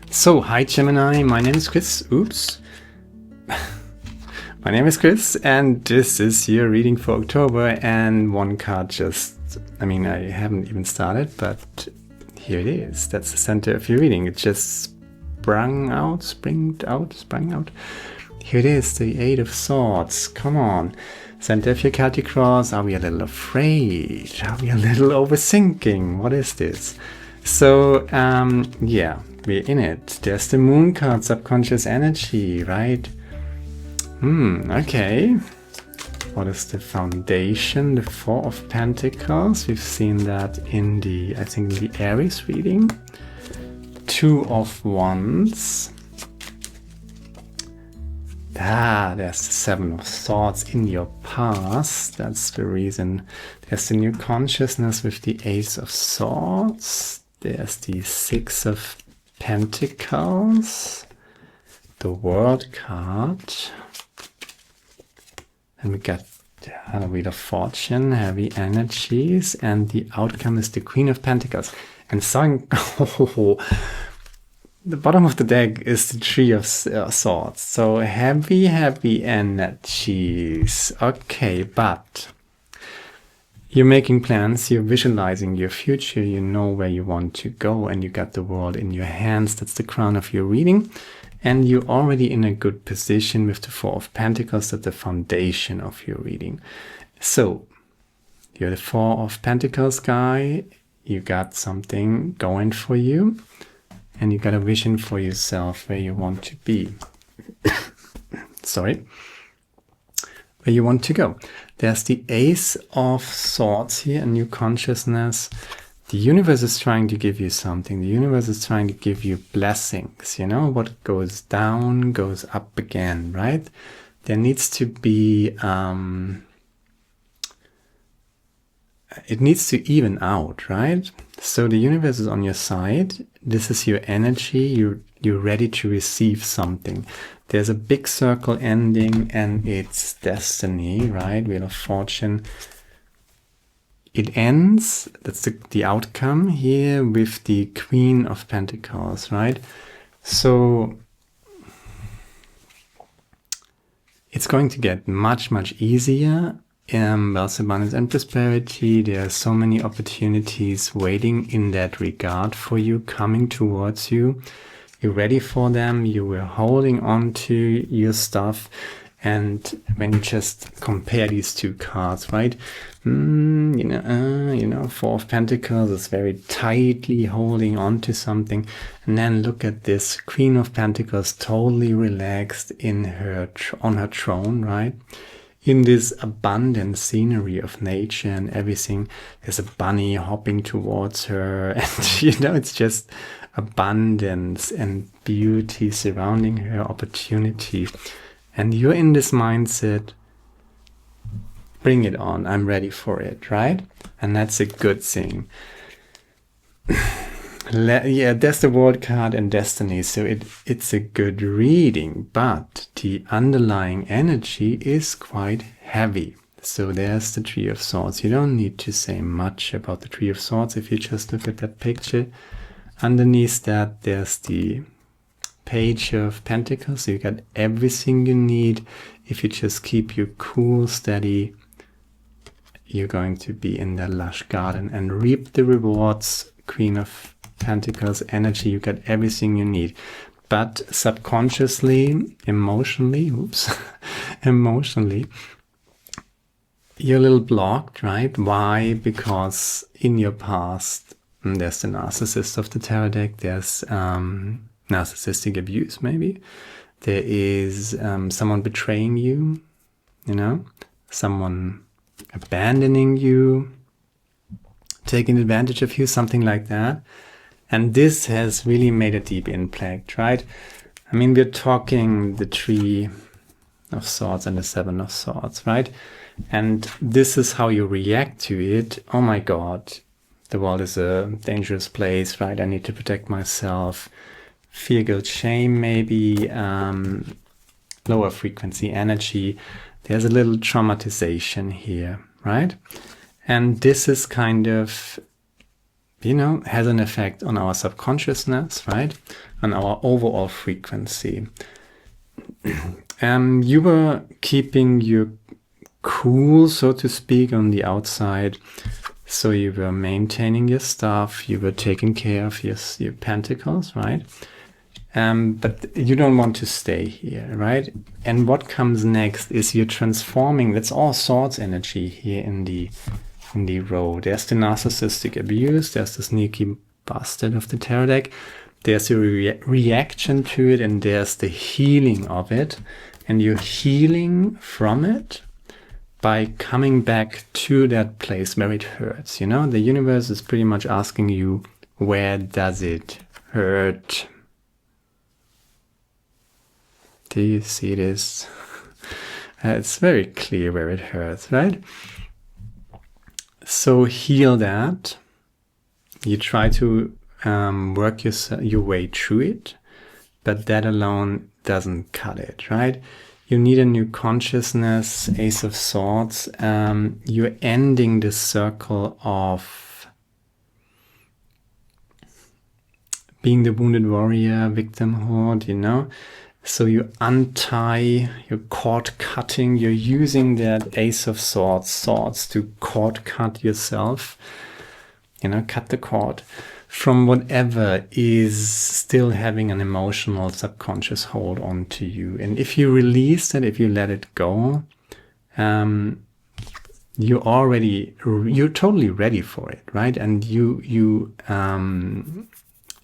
So, hi Gemini, my name is Chris. Oops. My name is Chris, and this is your reading for October. And one card I haven't even started, but here it is. That's the center of your reading. It just sprung out. Here it is, the Eight of Swords. Come on. Center of your Celtic cross. Are we a little afraid? Are we a little overthinking? What is this? So, yeah, we're in it. There's the Moon card, subconscious energy, right? Okay. What is the foundation? The Four of Pentacles. We've seen that in the Aries reading. Two of Wands. There's the Seven of Swords in your past. That's the reason. There's the new consciousness with the Ace of Swords. There's the Six of Pentacles. The World card. And we got the Wheel of Fortune, heavy energies. And the outcome is the Queen of Pentacles. And the bottom of the deck is the Three of Swords. So heavy energies. Okay, but you're making plans, you're visualizing your future, you know where you want to go, and you got the world in your hands. That's the crown of your reading. And you're already in a good position with the Four of Pentacles. That's the foundation of your reading. So you're the Four of Pentacles guy. You got something going for you. And you got a vision for yourself where you want to be. Sorry. Where you want to go. There's the Ace of Swords here, a new consciousness. The universe is trying to give you something. The universe is trying to give you blessings. You know, what goes down goes up again, right? There needs to be... it needs to even out, right? So the universe is on your side. This is your energy. You're ready to receive something. There's a big circle ending, and it's destiny, right? Wheel of Fortune. It ends, that's the outcome here, with the Queen of Pentacles, right? So it's going to get much, much easier. Wealth, abundance, and prosperity. There are so many opportunities waiting in that regard for you, coming towards you. You're ready for them. You were holding on to your stuff. And when you just compare these two cards, right? Four of Pentacles is very tightly holding on to something. And then look at this Queen of Pentacles, totally relaxed on her throne, right? In this abundant scenery of nature and everything. There's a bunny hopping towards her, and it's just abundance and beauty surrounding her, opportunity. And you're in this mindset, bring it on, I'm ready for it, right? And that's a good thing. Yeah, there's the World card and destiny, so it's a good reading, but the underlying energy is quite heavy. So there's the Three of Swords. You don't need to say much about the Three of Swords if you just look at that picture. Underneath that, there's the Page of Pentacles. So you got everything you need. If you just keep your cool, steady, you're going to be in the lush garden and reap the rewards. Queen of Pentacles energy, you got everything you need. But subconsciously, emotionally, you're a little blocked, right? Why? Because in your past, there's the narcissist of the tarot deck, there's narcissistic abuse, maybe. There is someone betraying you, someone abandoning you, taking advantage of you, something like that. And this has really made a deep impact, right? I mean, we're talking the Three of Swords and the Seven of Swords, right? And this is how you react to it. Oh my God, the world is a dangerous place, right? I need to protect myself. Fear, guilt, shame, maybe. Lower frequency energy. There's a little traumatization here, right? And this is kind of has an effect on our subconsciousness, right? On our overall frequency. You were keeping your cool, so to speak, on the outside. So you were maintaining your stuff, you were taking care of your pentacles, right? But you don't want to stay here, right? And what comes next is you're transforming. That's all swords energy here in the row. There's the narcissistic abuse, there's the sneaky bastard of the tarot deck, there's a reaction to it, and there's the healing of it. And you're healing from it by coming back to that place where it hurts. The universe is pretty much asking you, where does it hurt? Do you see this? It's very clear where it hurts, right? So heal that. You try to work your way through it, but that alone doesn't cut it, right? You need a new consciousness, Ace of Swords. You're ending the circle of being the wounded warrior, victimhood, So you untie, you're cord cutting, you're using that Ace of swords to cord cut yourself, cut the cord from whatever is still having an emotional subconscious hold on to you. And if you release that, if you let it go, you're totally ready for it, right? And you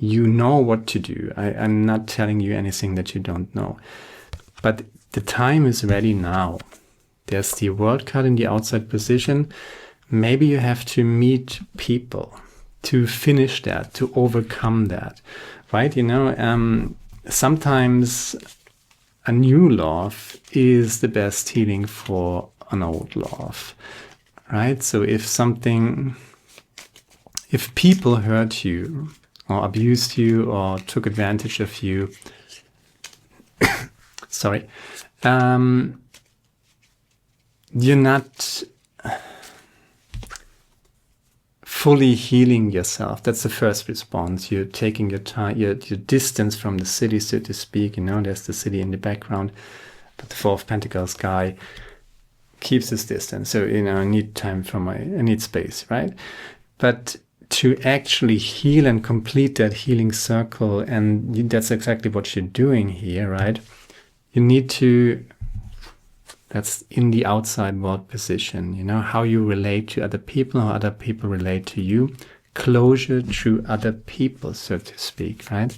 know what to do. I'm not telling you anything that you don't know, but the time is ready now. There's the World card in the outside position. Maybe you have to meet people to finish that, to overcome that, right? Sometimes a new love is the best healing for an old love, right? So if people hurt you or abused you or took advantage of you, sorry, you're not fully healing yourself. That's the first response. You're taking your time, your distance from the city, so to speak. There's the city in the background, but the Four of Pentacles guy keeps his distance. So, I need time I need space, right? But to actually heal and complete that healing circle, and that's exactly what you're doing here, right? You need to, that's in the outside world position, how you relate to other people, how other people relate to you, closure through other people, so to speak, right?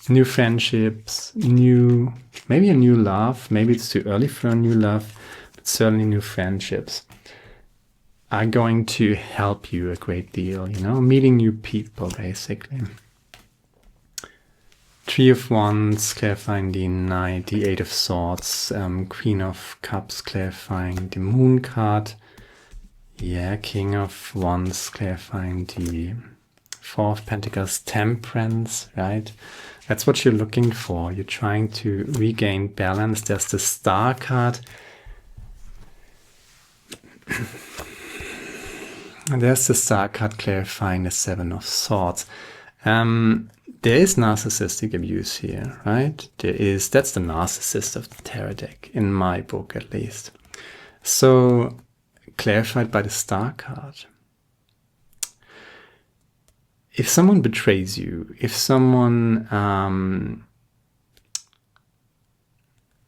New friendships, maybe a new love, maybe it's too early for a new love, but certainly new friendships are going to help you a great deal, meeting new people, basically. Three of Wands, clarifying the Knight, the Eight of Swords, Queen of Cups, clarifying the Moon card. Yeah, King of Wands, clarifying the Four of Pentacles, Temperance, right? That's what you're looking for. You're trying to regain balance. There's the Star card. And there's the Star card clarifying the Seven of Swords. There is narcissistic abuse here, right? That's the narcissist of the tarot deck, in my book at least. So, clarified by the Star card. If someone betrays you, if someone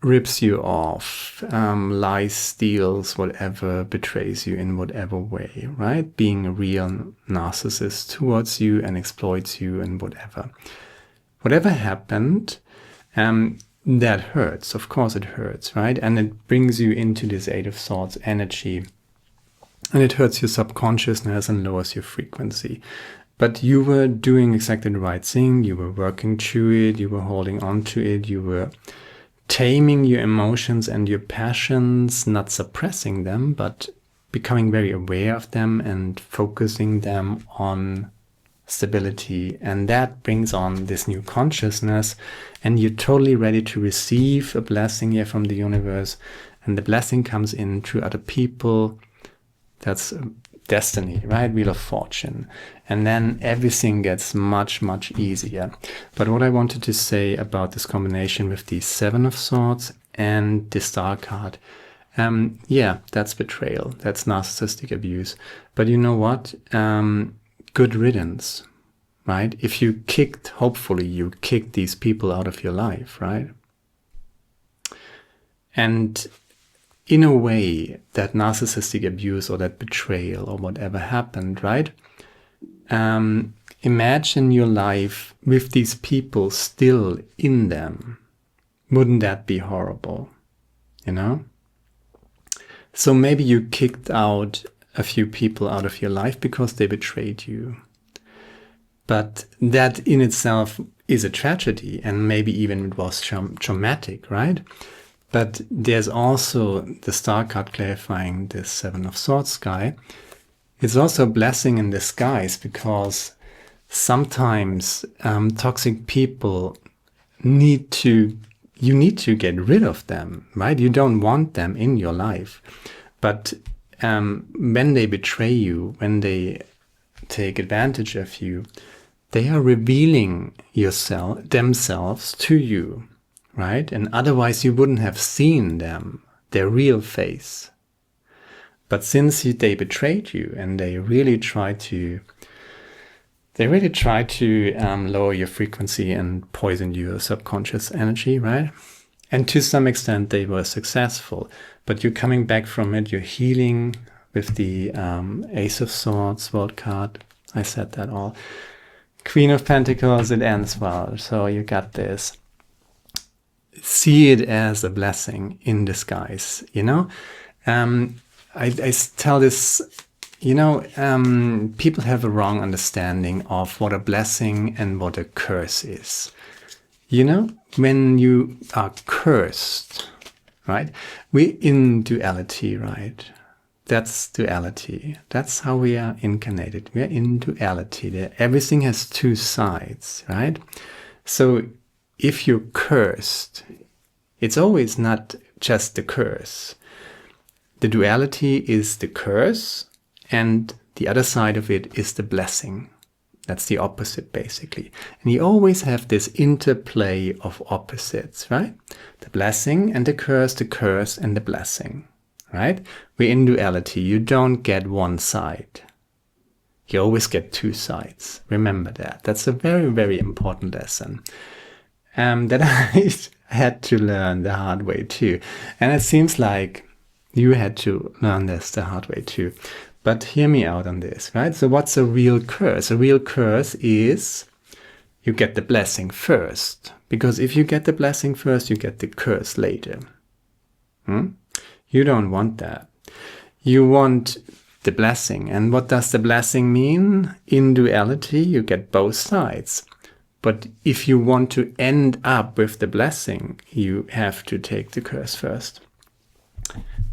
rips you off, lies, steals, whatever, betrays you in whatever way, right? Being a real narcissist towards you and exploits you and whatever. Whatever happened, that hurts. Of course it hurts, right? And it brings you into this Eight of Swords energy. And it hurts your subconsciousness and lowers your frequency. But you were doing exactly the right thing. You were working through it. You were holding on to it. You were taming your emotions and your passions, not suppressing them, but becoming very aware of them and focusing them on stability. And that brings on this new consciousness, and you're totally ready to receive a blessing here from the universe. And the blessing comes in through other people. That's destiny, right? Wheel of Fortune. And then everything gets much, much easier. But what I wanted to say about this combination with the Seven of Swords and the Star card, yeah, that's betrayal. That's narcissistic abuse. But you know what? Good riddance, right? If you hopefully you kicked these people out of your life, right? And in a way, that narcissistic abuse or that betrayal or whatever happened, right? Imagine your life with these people still in them. Wouldn't that be horrible? You know? So maybe you kicked out a few people out of your life because they betrayed you. But that in itself is a tragedy, and maybe even it was traumatic, right? But there's also the Star card clarifying this Seven of Swords guy. It's also a blessing in disguise, because sometimes toxic people you need to get rid of them, right? You don't want them in your life. But when they betray you, when they take advantage of you, they are revealing themselves to you, right? And otherwise you wouldn't have seen their real face. But since they betrayed you and they really try to lower your frequency and poison your subconscious energy, right? And to some extent they were successful, but you're coming back from it, you're healing with the Ace of Swords, World card. I said that all. Queen of Pentacles, it ends well, so you got this. See it as a blessing in disguise, you know? I tell this, you know, people have a wrong understanding of what a blessing and what a curse is. You know, when you are cursed, right? We're in duality, right? That's duality. That's how we are incarnated. We are in duality. Everything has two sides, right? So if you're cursed, it's always not just the curse. The duality is the curse, and the other side of it is the blessing. That's the opposite, basically. And you always have this interplay of opposites, right? The blessing and the curse and the blessing, right? We're in duality. You don't get one side. You always get two sides. Remember that. That's a very, very important lesson that I had to learn the hard way too. And it seems like you had to learn this the hard way too. But hear me out on this, right? So what's a real curse? A real curse is you get the blessing first. Because if you get the blessing first, you get the curse later. You don't want that. You want the blessing. And what does the blessing mean? In duality, you get both sides. But if you want to end up with the blessing, you have to take the curse first.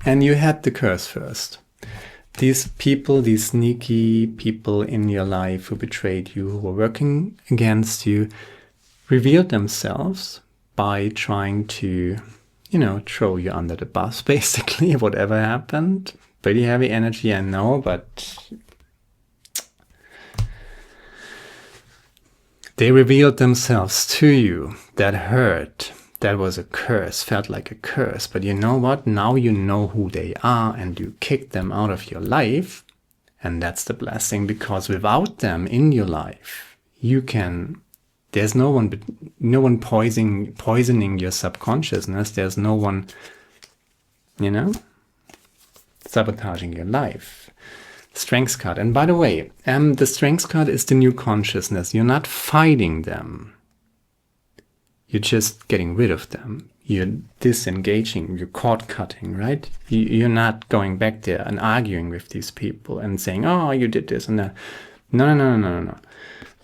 And you had the curse first. These people, these sneaky people in your life who betrayed you, who were working against you, revealed themselves by trying to, you know, throw you under the bus, basically, whatever happened. Pretty heavy energy, I know, but they revealed themselves to you. That hurt. That was a curse, felt like a curse. But you know what? Now you know who they are and you kick them out of your life. And that's the blessing, because without them in your life, there's no one poisoning your subconsciousness. There's no one, you know, sabotaging your life. Strengths card. And by the way, the Strengths card is the new consciousness. You're not fighting them. You're just getting rid of them. You're disengaging, you're cord cutting, right? You're not going back there and arguing with these people and saying, oh, you did this and that. No.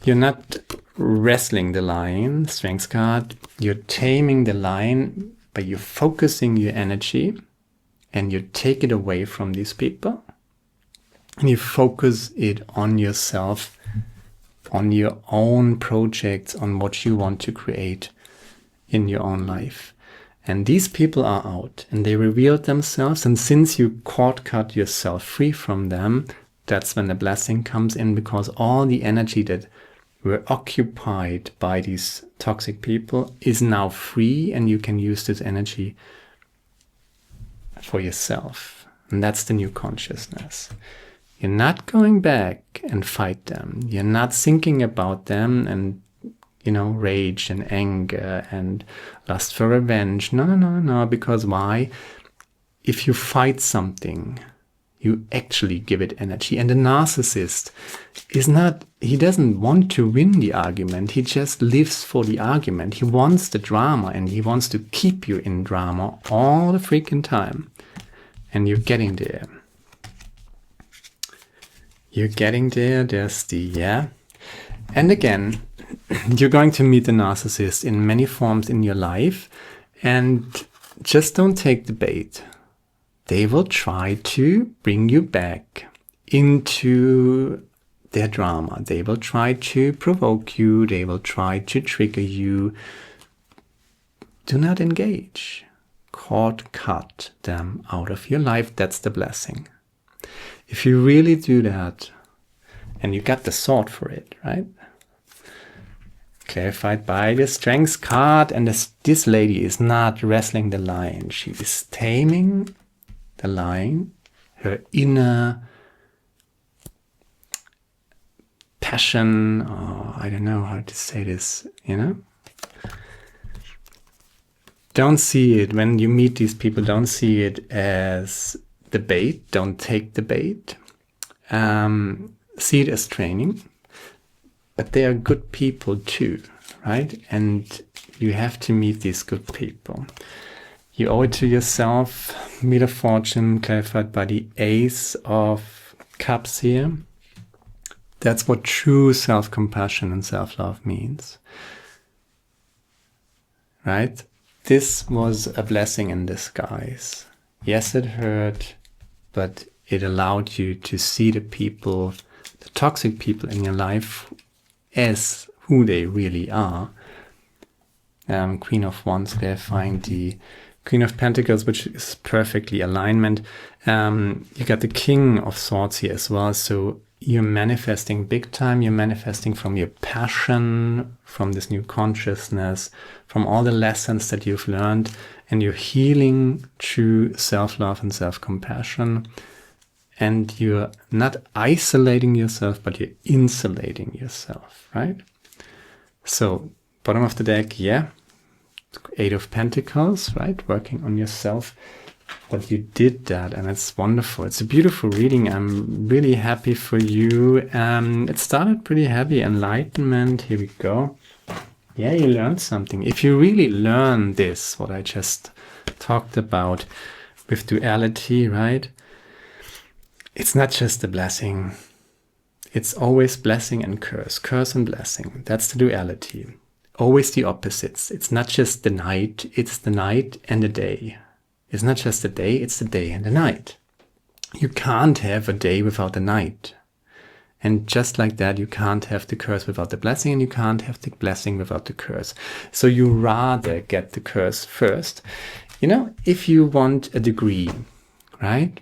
You're not wrestling the lion, Strengths card. You're taming the lion, but you're focusing your energy and you take it away from these people and you focus it on yourself, on your own projects, on what you want to create in your own life. And these people are out and they revealed themselves, and since you cord cut yourself free from them, that's when the blessing comes in, because all the energy that were occupied by these toxic people is now free, and you can use this energy for yourself. And that's the new consciousness. You're not going back and fight them. You're not thinking about them and, rage and anger and lust for revenge. No. Because why? If you fight something, you actually give it energy. And the narcissist he doesn't want to win the argument. He just lives for the argument. He wants the drama, and he wants to keep you in drama all the freaking time. And you're getting there. You're getting there. There's the, And again, you're going to meet the narcissist in many forms in your life. And just don't take the bait. They will try to bring you back into their drama. They will try to provoke you. They will try to trigger you. Do not engage. Cut them out of your life. That's the blessing. If you really do that, and you got the sword for it, right? Clarified by the Strength card, and this lady is not wrestling the lion. She is taming the lion, her inner passion, or I don't know how to say this, Don't see it, when you meet these people, don't see it as the bait. Don't take the bait. See it as training. But they are good people too, right? And you have to meet these good people. You owe it to yourself. Wheel of Fortune, clarified by the Ace of Cups here. That's what true self-compassion and self-love means. Right? This was a blessing in disguise. Yes, it hurt, but it allowed you to see the people, the toxic people in your life, as who they really are. Queen of Wands, clarifying the Queen of Pentacles, which is perfectly alignment. You got the King of Swords here as well. So you're manifesting big time. You're manifesting from your passion, from this new consciousness, from all the lessons that you've learned, and you're healing through self-love and self-compassion. And you're not isolating yourself, but you're insulating yourself, right? So bottom of the deck, Eight of Pentacles, right? Working on yourself. But you did that, and it's wonderful. It's a beautiful reading. I'm really happy for you. It started pretty heavy. Enlightenment. Here we go. Yeah, you learned something. If you really learn this, what I just talked about with duality, right? It's not just a blessing. It's always blessing and curse. Curse and blessing. That's the duality. Always the opposites. It's not just the night. It's the night and the day. It's not just the day. It's the day and the night. You can't have a day without a night. And just like that, you can't have the curse without the blessing, and you can't have the blessing without the curse. So you rather get the curse first. If you want a degree, right?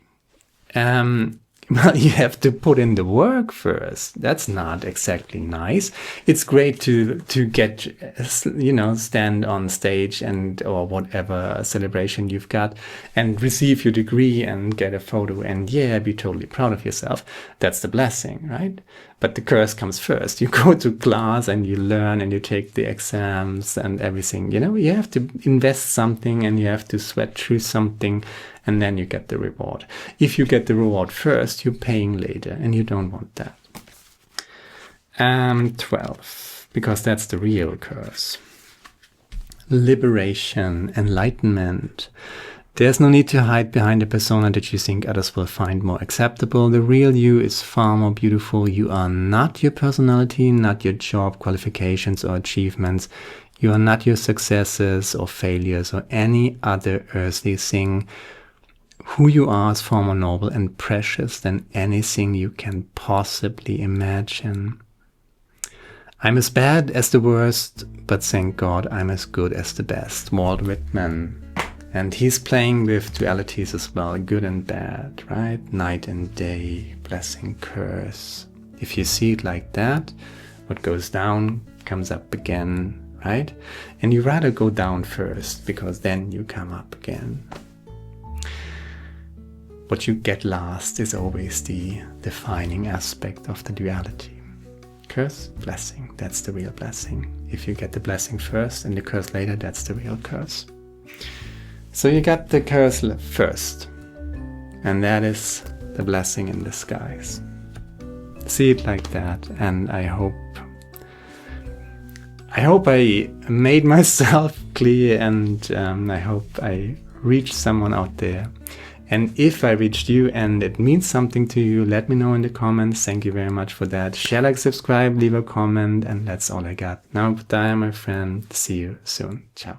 Well, you have to put in the work first. That's not exactly nice. It's great to get, stand on stage or whatever celebration you've got and receive your degree and get a photo and be totally proud of yourself. That's the blessing, right? But the curse comes first. You go to class and you learn and you take the exams and everything. You have to invest something and you have to sweat through something, and then you get the reward. If you get the reward first, you're paying later, and you don't want that. 12, because that's the real curse. Liberation, enlightenment. There's no need to hide behind a persona that you think others will find more acceptable. The real you is far more beautiful. You are not your personality, not your job qualifications or achievements. You are not your successes or failures or any other earthly thing. Who you are is far more noble and precious than anything you can possibly imagine. I'm as bad as the worst, but thank God I'm as good as the best. Walt Whitman. And he's playing with dualities as well, good and bad, right? Night and day, blessing, curse. If you see it like that, what goes down comes up again, right? And you rather go down first, because then you come up again. What you get last is always the defining aspect of the duality. Curse, blessing, that's the real blessing. If you get the blessing first and the curse later, that's the real curse. So you got the curse first, and that is the blessing in disguise. See it like that, and I hope I made myself clear, and I hope I reached someone out there. And if I reached you and it means something to you, let me know in the comments. Thank you very much for that. Share, like, subscribe, leave a comment, and that's all I got. Now, bye, my friend. See you soon. Ciao.